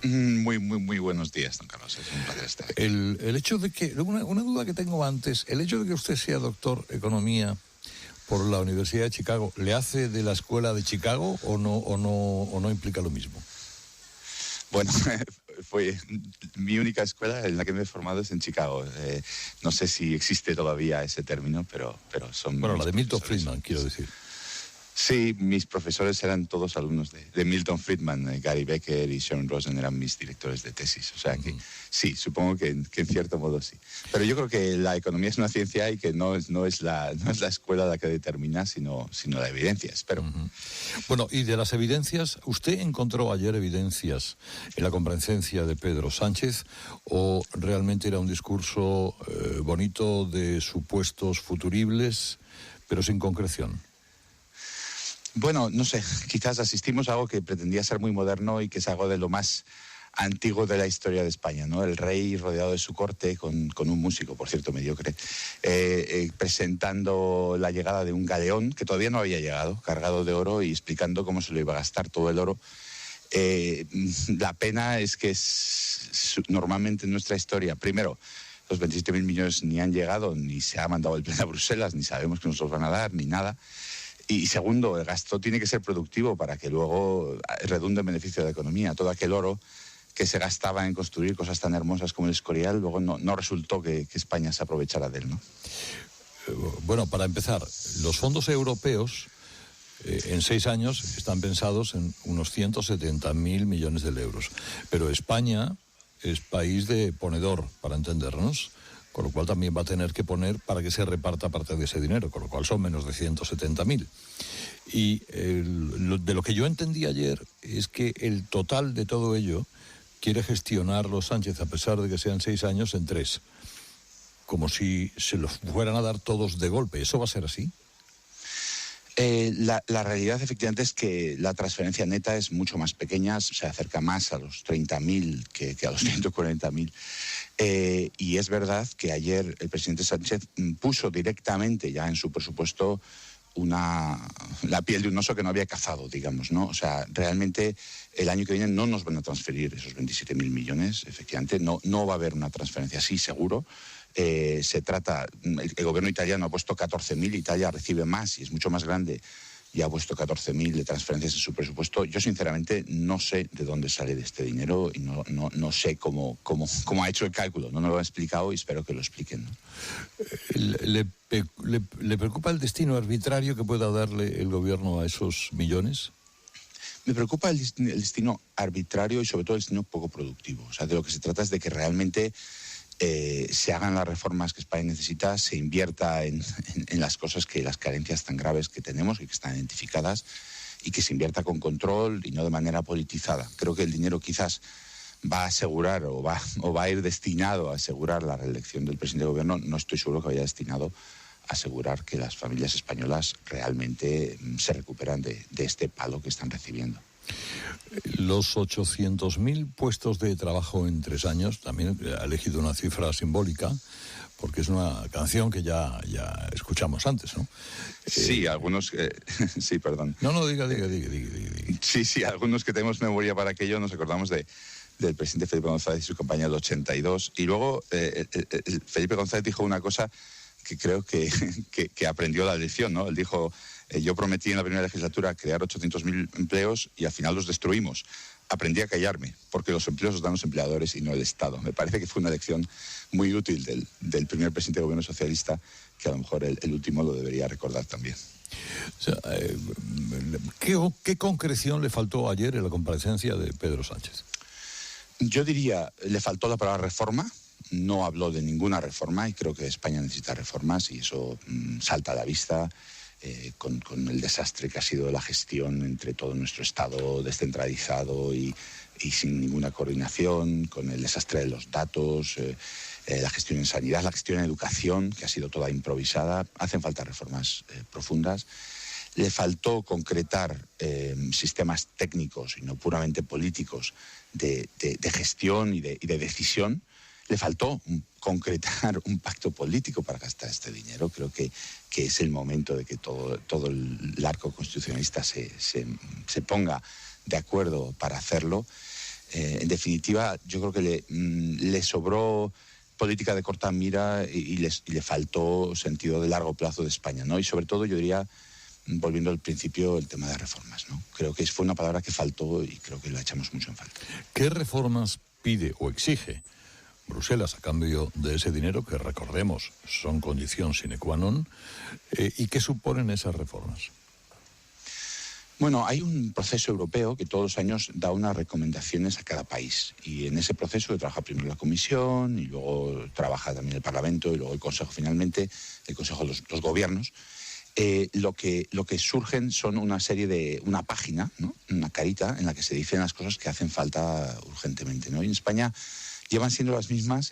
Muy buenos días, don Carlos. Es un placer estar aquí. El hecho de que, una duda que tengo antes, el hecho de que usted sea doctor en economía por la Universidad de Chicago, ¿le hace de la escuela de Chicago o no implica lo mismo? Bueno, fue mi única escuela en la que me he formado es en Chicago. No sé si existe todavía ese término, pero son... Bueno, la de Milton Friedman, quiero decir. Sí, mis profesores eran todos alumnos de Milton Friedman. Gary Becker y Sharon Rosen eran mis directores de tesis. O sea que sí, supongo que en cierto modo sí. Pero yo creo que la economía es una ciencia y que no es la escuela la que determina, sino la evidencia, espero. Bueno, y de las evidencias, ¿usted encontró ayer evidencias en la comparecencia de Pedro Sánchez o realmente era un discurso bonito de supuestos futuribles, pero sin concreción? Bueno, no sé, quizás asistimos a algo que pretendía ser muy moderno y que es algo de lo más antiguo de la historia de España, ¿no? El rey rodeado de su corte con un músico, por cierto, mediocre, presentando la llegada de un galeón que todavía no había llegado, cargado de oro y explicando cómo se lo iba a gastar todo el oro. La pena es que normalmente en nuestra historia, primero, los 27.000 millones ni han llegado, ni se ha mandado el pleno a Bruselas, ni sabemos que nos los van a dar, ni nada. Y segundo, el gasto tiene que ser productivo para que luego redunde en beneficio de la economía. Todo aquel oro que se gastaba en construir cosas tan hermosas como el Escorial, luego no resultó que España se aprovechara de él, ¿no? Bueno, para empezar, los fondos europeos en 6 años están pensados en unos 170.000 millones de euros. Pero España es país de ponedor, para entendernos, con lo cual también va a tener que poner para que se reparta parte de ese dinero, con lo cual son menos de 170.000. Y de lo que yo entendí ayer es que el total de todo ello quiere gestionarlo Sánchez, a pesar de que sean 6 años, en 3. Como si se los fueran a dar todos de golpe. ¿Eso va a ser así? La realidad efectivamente es que la transferencia neta es mucho más pequeña, se acerca más a los 30.000 que a los 140.000. Y es verdad que ayer el presidente Sánchez puso directamente ya en su presupuesto la piel de un oso que no había cazado, digamos, ¿no? O sea, realmente el año que viene no nos van a transferir esos 27.000 millones, efectivamente, no va a haber una transferencia así, seguro. Se trata, el gobierno italiano ha puesto 14.000, Italia recibe más y es mucho más grande y ha puesto 14.000 de transferencias en su presupuesto. Yo sinceramente no sé de dónde sale de este dinero y no sé cómo ha hecho el cálculo, no nos lo han explicado y espero que lo expliquen, ¿no? ¿Le preocupa el destino arbitrario que pueda darle el gobierno a esos millones? Me preocupa el destino arbitrario y sobre todo el destino poco productivo. O sea, de lo que se trata es de que realmente se hagan las reformas que España necesita, se invierta en las cosas las carencias tan graves que tenemos y que están identificadas, y que se invierta con control y no de manera politizada. Creo que el dinero quizás va a asegurar o va a ir destinado a asegurar la reelección del presidente del gobierno. No estoy seguro que vaya destinado a asegurar que las familias españolas realmente se recuperan de este palo que están recibiendo. Los 800.000 puestos de trabajo en 3 años, también ha elegido una cifra simbólica, porque es una canción que ya escuchamos antes, ¿no? Sí, algunos... sí, perdón. No, diga. Sí, algunos que tenemos memoria para aquello nos acordamos del presidente Felipe González y su campaña del 82. Y luego Felipe González dijo una cosa que creo que aprendió la lección, ¿no? Él dijo... yo prometí en la primera legislatura crear 800.000 empleos y al final los destruimos. Aprendí a callarme, porque los empleos los dan los empleadores y no el Estado. Me parece que fue una lección muy útil del primer presidente del gobierno socialista, que a lo mejor el último lo debería recordar también. O sea, ¿qué concreción le faltó ayer en la comparecencia de Pedro Sánchez? Yo diría, le faltó la palabra reforma. No habló de ninguna reforma y creo que España necesita reformas y eso salta a la vista. Con el desastre que ha sido la gestión entre todo nuestro Estado descentralizado y sin ninguna coordinación, con el desastre de los datos, la gestión en sanidad, la gestión en educación, que ha sido toda improvisada. Hacen falta reformas profundas. Le faltó concretar sistemas técnicos y no puramente políticos de gestión y de decisión. Le faltó concretar un pacto político para gastar este dinero. Creo que es el momento de que todo el arco constitucionalista se ponga de acuerdo para hacerlo. En definitiva, yo creo que le sobró política de corta mira y le faltó sentido de largo plazo de España, ¿no? Y sobre todo, yo diría, volviendo al principio, el tema de reformas, ¿no? Creo que fue una palabra que faltó y creo que la echamos mucho en falta. ¿Qué reformas pide o exige Bruselas a cambio de ese dinero que, recordemos, son condición sine qua non? ¿Y qué suponen esas reformas? Bueno, hay un proceso europeo que todos los años da unas recomendaciones a cada país. Y en ese proceso que trabaja primero la Comisión y luego trabaja también el Parlamento y luego el Consejo finalmente, el Consejo de los gobiernos, lo que surgen son una página, ¿no? Una carita en la que se dicen las cosas que hacen falta urgentemente, ¿no? Y en España llevan siendo las mismas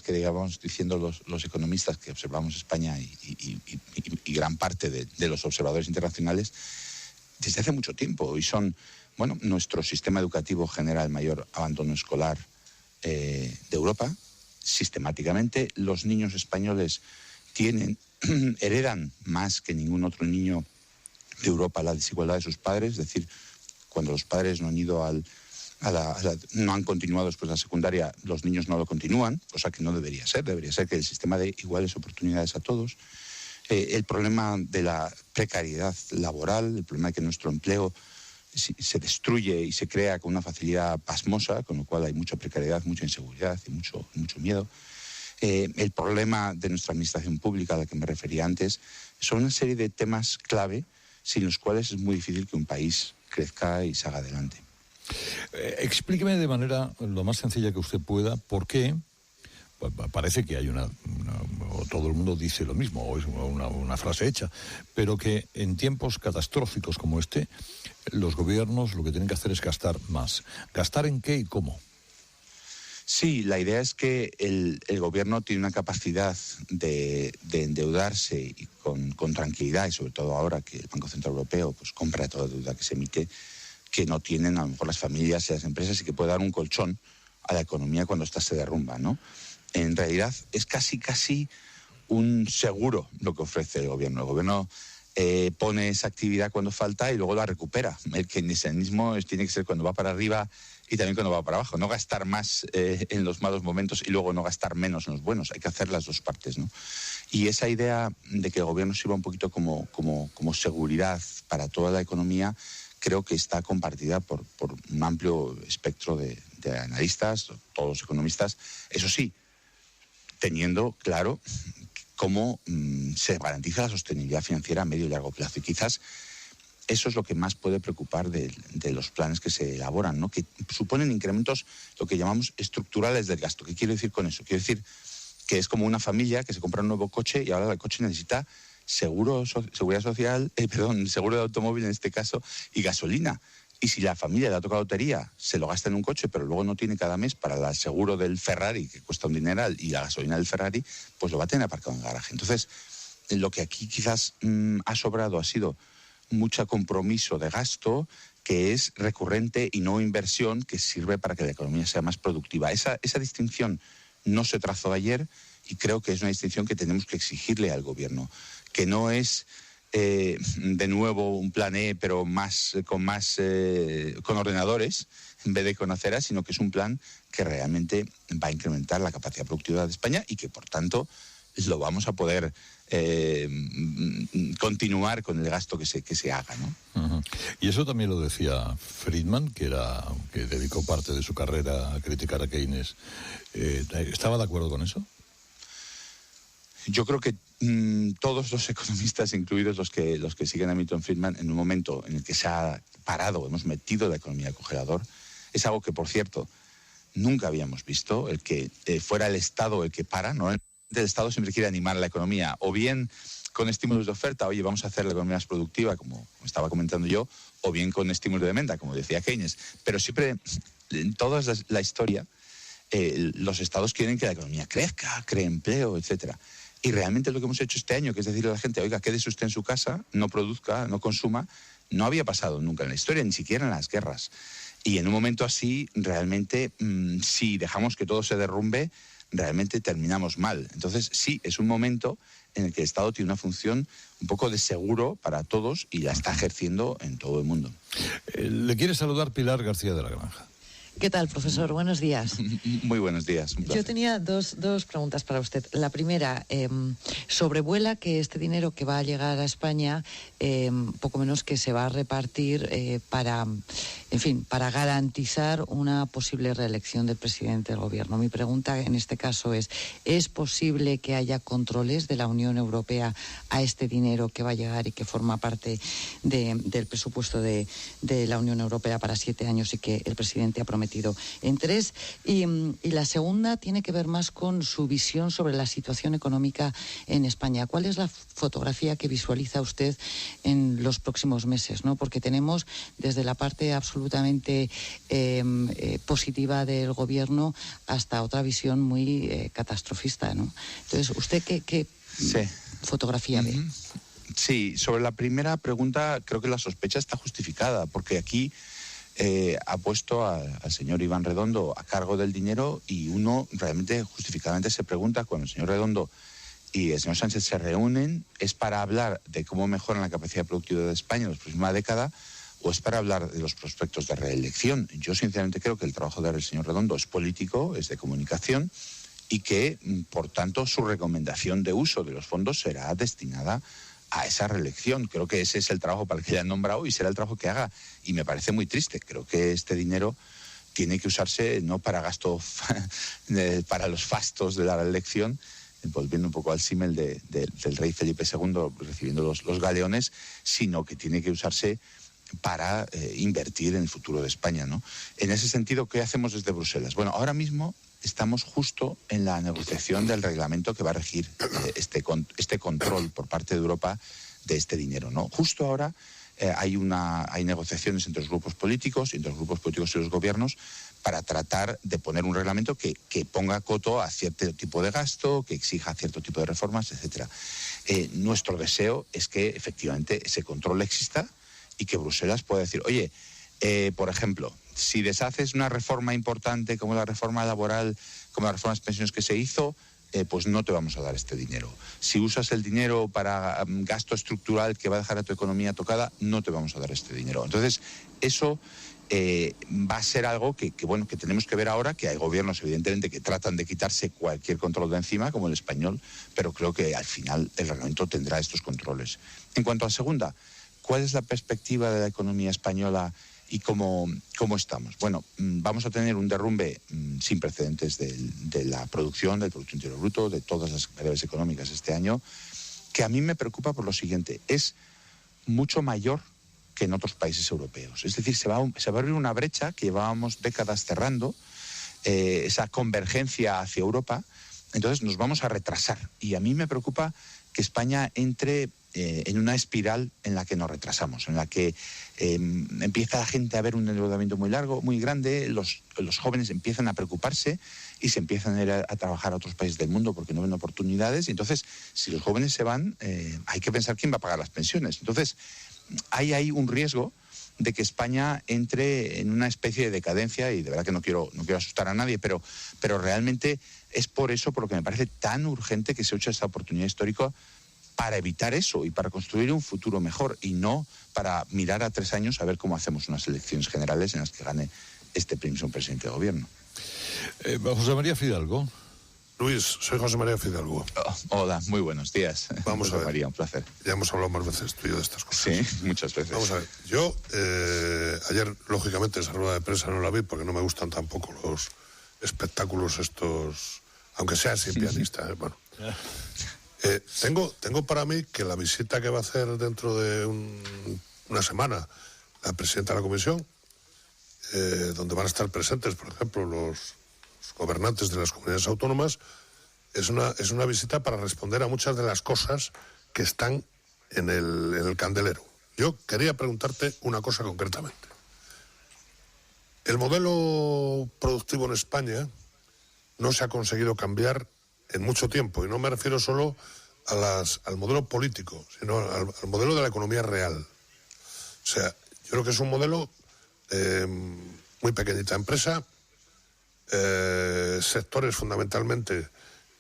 que digamos diciendo los economistas que observamos España y gran parte de los observadores internacionales desde hace mucho tiempo, y son, bueno, nuestro sistema educativo genera el mayor abandono escolar de Europa. Sistemáticamente los niños españoles heredan más que ningún otro niño de Europa la desigualdad de sus padres, es decir, cuando los padres no han ido no han continuado después de la secundaria, los niños no lo continúan, cosa que no debería ser que el sistema dé iguales oportunidades a todos. El problema de la precariedad laboral, el problema de que nuestro empleo se destruye y se crea con una facilidad pasmosa, con lo cual hay mucha precariedad, mucha inseguridad y mucho miedo. El problema de nuestra administración pública, a la que me refería antes, son una serie de temas clave sin los cuales es muy difícil que un país crezca y salga adelante. Explíqueme de manera lo más sencilla que usted pueda por qué. Parece que hay o todo el mundo dice lo mismo, o es una frase hecha, pero que en tiempos catastróficos como este, los gobiernos lo que tienen que hacer es gastar más. ¿Gastar en qué y cómo? Sí, la idea es que el gobierno tiene una capacidad de endeudarse y con tranquilidad, y sobre todo ahora que el Banco Central Europeo pues compra toda la deuda que se emite, que no tienen a lo mejor las familias y las empresas, y que puede dar un colchón a la economía cuando ésta se derrumba, ¿no? En realidad es casi un seguro lo que ofrece el gobierno. El gobierno pone esa actividad cuando falta y luego la recupera. El keynesianismo tiene que ser cuando va para arriba y también cuando va para abajo. No gastar más en los malos momentos y luego no gastar menos en los buenos. Hay que hacer las dos partes, ¿no? Y esa idea de que el gobierno sirva un poquito como seguridad para toda la economía, creo que está compartida por un amplio espectro de analistas, todos los economistas. Eso sí, teniendo claro cómo se garantiza la sostenibilidad financiera a medio y largo plazo. Y quizás eso es lo que más puede preocupar de los planes que se elaboran, ¿no? Que suponen incrementos, lo que llamamos estructurales del gasto. ¿Qué quiero decir con eso? Quiero decir que es como una familia que se compra un nuevo coche y ahora el coche necesita seguro de automóvil en este caso, y gasolina. Y si la familia le ha tocado lotería, se lo gasta en un coche, pero luego no tiene cada mes para el seguro del Ferrari, que cuesta un dineral, y la gasolina del Ferrari, pues lo va a tener aparcado en el garaje. Entonces, lo que aquí quizás ha sobrado ha sido mucho compromiso de gasto, que es recurrente, y no inversión, que sirve para que la economía sea más productiva. Esa distinción no se trazó ayer, y creo que es una distinción que tenemos que exigirle al gobierno, que no es de nuevo un plan E, pero con ordenadores en vez de con aceras, sino que es un plan que realmente va a incrementar la capacidad productiva de España y que, por tanto, lo vamos a poder continuar con el gasto que se haga, ¿no? Uh-huh. Y eso también lo decía Friedman, que dedicó parte de su carrera a criticar a Keynes. ¿Estaba de acuerdo con eso? Yo creo que todos los economistas, incluidos los que siguen a Milton Friedman, en un momento en el que se ha parado, hemos metido la economía al congelador, es algo que, por cierto, nunca habíamos visto, el que fuera el Estado el que para, ¿no? El Estado siempre quiere animar a la economía, o bien con estímulos de oferta, oye, vamos a hacer la economía más productiva, como estaba comentando yo, o bien con estímulos de demanda, como decía Keynes. Pero siempre, en toda la historia, los Estados quieren que la economía crezca, cree empleo, etcétera. Y realmente lo que hemos hecho este año, que es decirle a la gente, oiga, quédese usted en su casa, no produzca, no consuma, no había pasado nunca en la historia, ni siquiera en las guerras. Y en un momento así, realmente, si dejamos que todo se derrumbe, realmente terminamos mal. Entonces, sí, es un momento en el que el Estado tiene una función un poco de seguro para todos y la está ejerciendo en todo el mundo. Le quiere saludar Pilar García de la Granja. ¿Qué tal, profesor? Buenos días. Muy buenos días. Yo tenía dos preguntas para usted. La primera, sobrevuela que este dinero que va a llegar a España, poco menos que se va a repartir para garantizar una posible reelección del presidente del gobierno. Mi pregunta en este caso ¿es posible que haya controles de la Unión Europea a este dinero que va a llegar y que forma parte del presupuesto de la Unión Europea para 7 años y que el presidente ha prometido en 3? Y la segunda tiene que ver más con su visión sobre la situación económica en España. ¿Cuál es la fotografía que visualiza usted en los próximos meses, ¿no? Porque tenemos desde la parte absolutamente positiva del gobierno hasta otra visión muy catastrofista, ¿no? Entonces, ¿usted qué fotografía ve? Sí, sobre la primera pregunta creo que la sospecha está justificada, porque aquí ha puesto al señor Iván Redondo a cargo del dinero y uno realmente justificadamente se pregunta, cuando el señor Redondo y el señor Sánchez se reúnen, ¿es para hablar de cómo mejoran la capacidad productiva de España en la próxima década o es para hablar de los prospectos de reelección? Yo sinceramente creo que el trabajo del señor Redondo es político, es de comunicación y que, por tanto, su recomendación de uso de los fondos será destinada a esa reelección. Creo que ese es el trabajo para el que le han nombrado y será el trabajo que haga. Y me parece muy triste. Creo que este dinero tiene que usarse no para gasto para los fastos de la reelección, volviendo un poco al símil del rey Felipe II recibiendo los galeones, sino que tiene que usarse para invertir en el futuro de España, ¿no? En ese sentido, ¿qué hacemos desde Bruselas? Bueno, ahora mismo estamos justo en la negociación del reglamento que va a regir este control por parte de Europa de este dinero, ¿no? Justo ahora hay negociaciones entre los grupos políticos y los gobiernos para tratar de poner un reglamento que ponga coto a cierto tipo de gasto, que exija cierto tipo de reformas, etcétera. Nuestro deseo es que efectivamente ese control exista y que Bruselas pueda decir, oye, por ejemplo, si deshaces una reforma importante como la reforma laboral, como las reformas de pensiones que se hizo, pues no te vamos a dar este dinero. Si usas el dinero para gasto estructural que va a dejar a tu economía tocada, no te vamos a dar este dinero. Entonces, eso va a ser algo que tenemos que ver ahora, que hay gobiernos, evidentemente, que tratan de quitarse cualquier control de encima, como el español, pero creo que al final el reglamento tendrá estos controles. En cuanto a segunda, ¿cuál es la perspectiva de la economía española y cómo estamos? Bueno, vamos a tener un derrumbe sin precedentes de la producción, del Producto Interior Bruto, de todas las variables económicas este año, que a mí me preocupa por lo siguiente: es mucho mayor que en otros países europeos. Es decir, se va a abrir una brecha que llevábamos décadas cerrando, esa convergencia hacia Europa. Entonces nos vamos a retrasar. Y a mí me preocupa que España entre en una espiral en la que nos retrasamos, en la que empieza la gente a ver un endeudamiento muy largo, muy grande, los jóvenes empiezan a preocuparse y se empiezan a ir a trabajar a otros países del mundo porque no ven oportunidades. Y entonces, si los jóvenes se van, hay que pensar quién va a pagar las pensiones. Entonces, hay ahí un riesgo de que España entre en una especie de decadencia, y de verdad que no quiero asustar a nadie, pero realmente es por eso por lo que me parece tan urgente que se eche esta oportunidad histórica para evitar eso y para construir un futuro mejor, y no para mirar a 3 años a ver cómo hacemos unas elecciones generales en las que gane este mismo presidente de gobierno. José María Fidalgo. Luis, soy José María Fidalgo. Hola, muy buenos días. Vamos a ver. María, un placer. Ya hemos hablado más veces tú y yo de estas cosas. Sí, muchas veces. Vamos a ver. Yo, ayer, lógicamente, esa rueda de prensa no la vi porque no me gustan tampoco los espectáculos estos, aunque sea sin pianista. Bueno. Tengo para mí que la visita que va a hacer dentro de una semana la presidenta de la Comisión, donde van a estar presentes, por ejemplo, los gobernantes de las comunidades autónomas, es una visita para responder a muchas de las cosas que están en el candelero. Yo quería preguntarte una cosa concretamente. El modelo productivo en España no se ha conseguido cambiar en mucho tiempo, y no me refiero solo al modelo político, sino al modelo de la economía real. O sea, yo creo que es un modelo muy pequeñita empresa, sectores fundamentalmente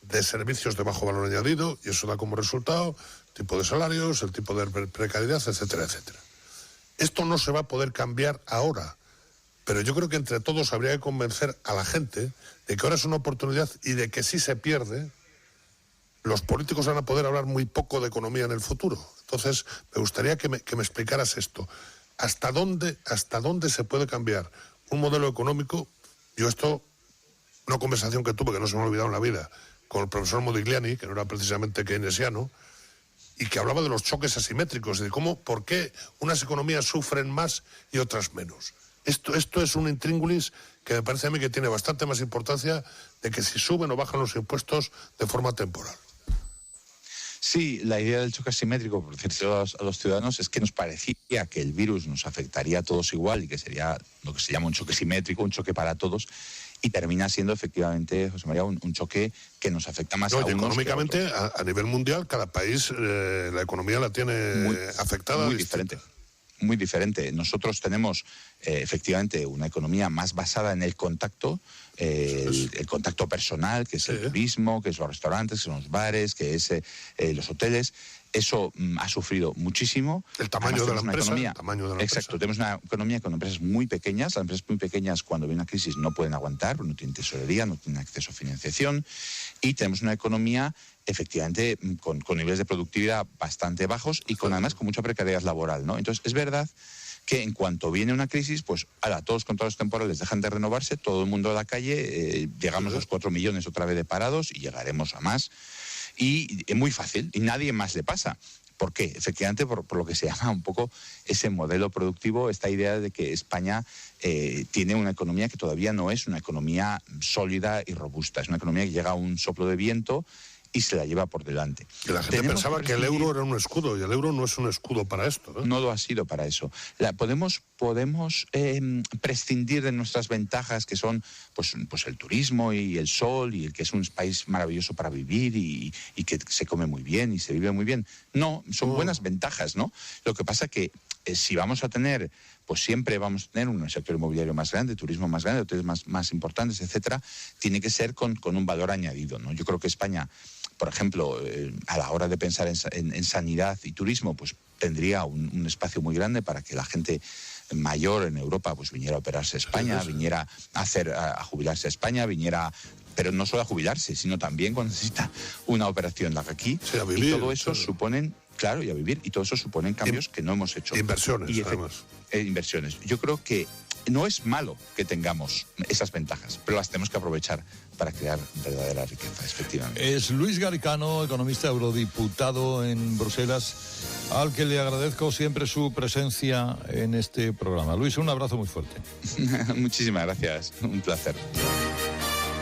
de servicios de bajo valor añadido, y eso da como resultado tipo de salarios, el tipo de precariedad, etcétera, etcétera. Esto no se va a poder cambiar ahora, pero yo creo que entre todos habría que convencer a la gente de que ahora es una oportunidad y de que si se pierde, los políticos van a poder hablar muy poco de economía en el futuro. Entonces, me gustaría que me explicaras esto. ¿Hasta dónde se puede cambiar un modelo económico? Yo una conversación que tuve, que no se me ha olvidado en la vida, con el profesor Modigliani, que no era precisamente keynesiano, y que hablaba de los choques asimétricos y de por qué unas economías sufren más y otras menos. Esto es un intríngulis que me parece a mí que tiene bastante más importancia de que si suben o bajan los impuestos de forma temporal. Sí, la idea del choque asimétrico, por decirlo a los ciudadanos, es que nos parecía que el virus nos afectaría a todos igual y que sería lo que se llama un choque simétrico, un choque para todos, y termina siendo efectivamente, José María, un choque que nos afecta más a unos económicamente, que a otros. A nivel mundial, cada país la economía la tiene afectada. Muy diferente. Muy diferente. Nosotros tenemos efectivamente una economía más basada en el contacto, el contacto personal, que es el turismo, que es los restaurantes, que son los bares, que es los hoteles. Eso ha sufrido muchísimo. El tamaño de la empresa. Exacto, tenemos una economía con empresas muy pequeñas. Las empresas muy pequeñas, cuando viene una crisis, no pueden aguantar, no tienen tesorería, no tienen acceso a financiación. Y tenemos una economía efectivamente con niveles de productividad bastante bajos y además con mucha precariedad laboral, ¿no? Entonces, es verdad que en cuanto viene una crisis, pues todos los contratos temporales dejan de renovarse, todo el mundo a la calle, llegamos a los 4 millones otra vez de parados y llegaremos a más. Y es muy fácil, y nadie más le pasa. ¿Por qué? Efectivamente, por lo que se llama un poco ese modelo productivo, esta idea de que España tiene una economía que todavía no es una economía sólida y robusta. Es una economía que llega a un soplo de viento y se la lleva por delante. Y la gente pensaba que el euro era un escudo, y el euro no es un escudo para esto, ¿no? No lo ha sido para eso. Podemos prescindir de nuestras ventajas, que son pues el turismo y el sol, y el que es un país maravilloso para vivir y que se come muy bien y se vive muy bien. No, son buenas ventajas, ¿no? Lo que pasa que si vamos a tener, pues siempre vamos a tener un sector inmobiliario más grande, turismo más grande, hoteles más importantes, etcétera, tiene que ser con un valor añadido, ¿no? Yo creo que España, por ejemplo, a la hora de pensar en sanidad y turismo, pues tendría un espacio muy grande para que la gente mayor en Europa pues viniera a operarse a España, viniera a jubilarse a España, pero no solo a jubilarse, sino también cuando necesita una operación larga aquí. Sí, a vivir, y todo eso suponen, claro, y a vivir, y todo eso suponen cambios que no hemos hecho. Inversiones, además. Inversiones. Yo creo que no es malo que tengamos esas ventajas, pero las tenemos que aprovechar para crear verdadera riqueza, efectivamente. Es Luis Garicano, economista eurodiputado en Bruselas, al que le agradezco siempre su presencia en este programa. Luis, un abrazo muy fuerte. Muchísimas gracias, un placer.